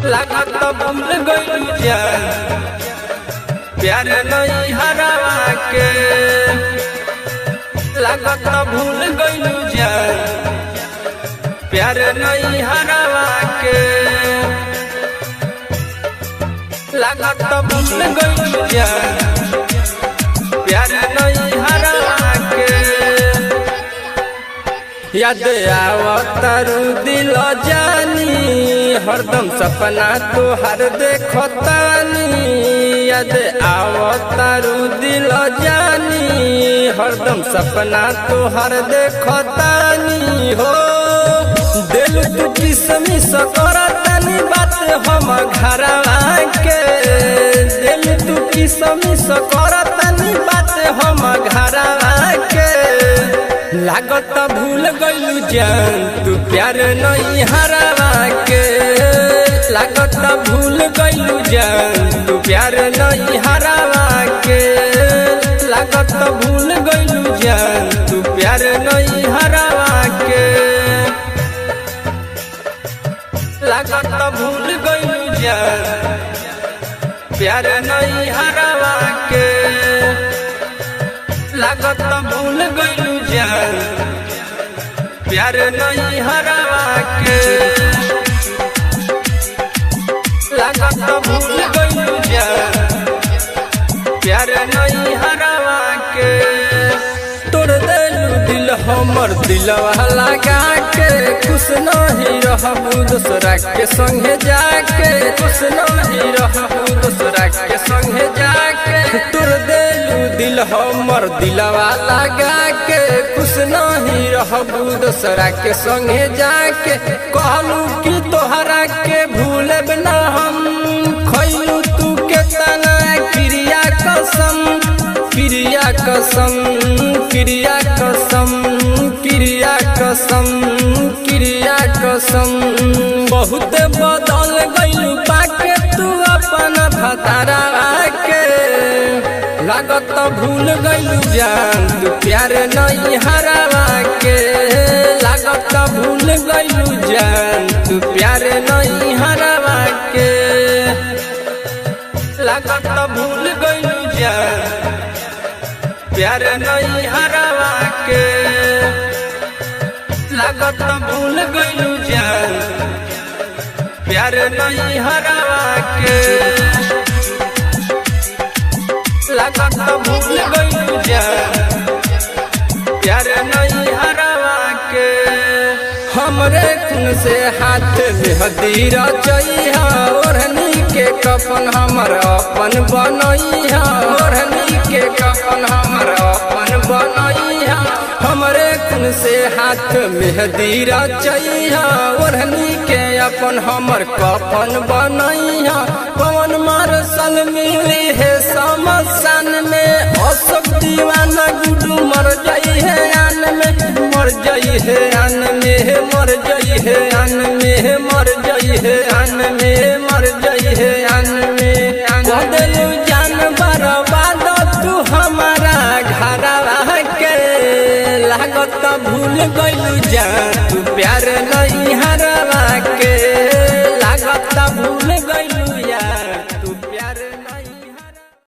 लागत भूल गइलू जान प्यार नहीं हरावा के। लागत भूल गइलू जान प्यार नहीं हरावा के। लागत भूल गइलू जान प्यार नहीं हरावा के। याद आवतारू दिल जानी हरदम सपना तोहर देखतानी। याद आवतारू दिल जानी हरदम सपना तोहर देखतानी हो। दिल तू किसमी सकरतानी बात हम घरवा के। दिल तू किसमी सकरतानी बात हम घरवा के। लागत भूल गइलू जान तू प्यार नहीं हरावा के। लागत भूल गइलू जान तू प्यार नहीं हरावा के। लागत भूल गइलू जान तू प्यार नहीं हरावा के। लागत भूल गइलू जान प्यार नहीं हरावा के। लागत भूल गइलू जान प्यार नहीं हरावा के। लागत भूल गइलू जान प्यार नहीं हरावा के। तोड़ देलू दिल हमर दिलवा लगा के। खुश नहीं रहबू दूसरा के संगे जाके। खुश नहीं रहबू दूसरा के संगे जाके। तोड़ देलू दिल हमर दिलवा लगा के। खुश नहीं रहबू दूसरा के संगे जाके। कहलू कि तोहरा के भूलब ना हम। खइलू तू के तना क्रिया कसम क्रिया कसम क्रिया कसम क्रिया कसम क्रिया कसम। बहुत बदल गइलू पाके तू अपन भतारा के। लागत भूल गइलू जान तू प्यार नहीं हरावा के। लागत भूल गइलू जान तू प्यार नहीं हरावा के। लागत भूल गइलू जान प्यार नहीं हरावा के। लागत भूल गइलू जान प्यार नहीं हरावा के। लागत भूल गइलू जान प्यार नहीं हरावा के। हमरे खून से हाथ में हदीरा चाहिए। ओढ़नी के कफन हमर अपन बनैया। ओढ़नी के कफन हमर अपन बनैया। हमरे खून से हाथ में हदीरा चाहिए। ओढ़नी के अपन हमर कफन बनैया। पवन मार्शल मिली है समसान में। अशोक दीवाना गुडू मर जाई है आन में। मर जाई है आन में मर जाई है आन में मर जाई है आन में मर जाई है आन में। बदलू जान बर्बाद तू हमारा घरवा के। लागत भूल गइलू जान तू प्यार नहीं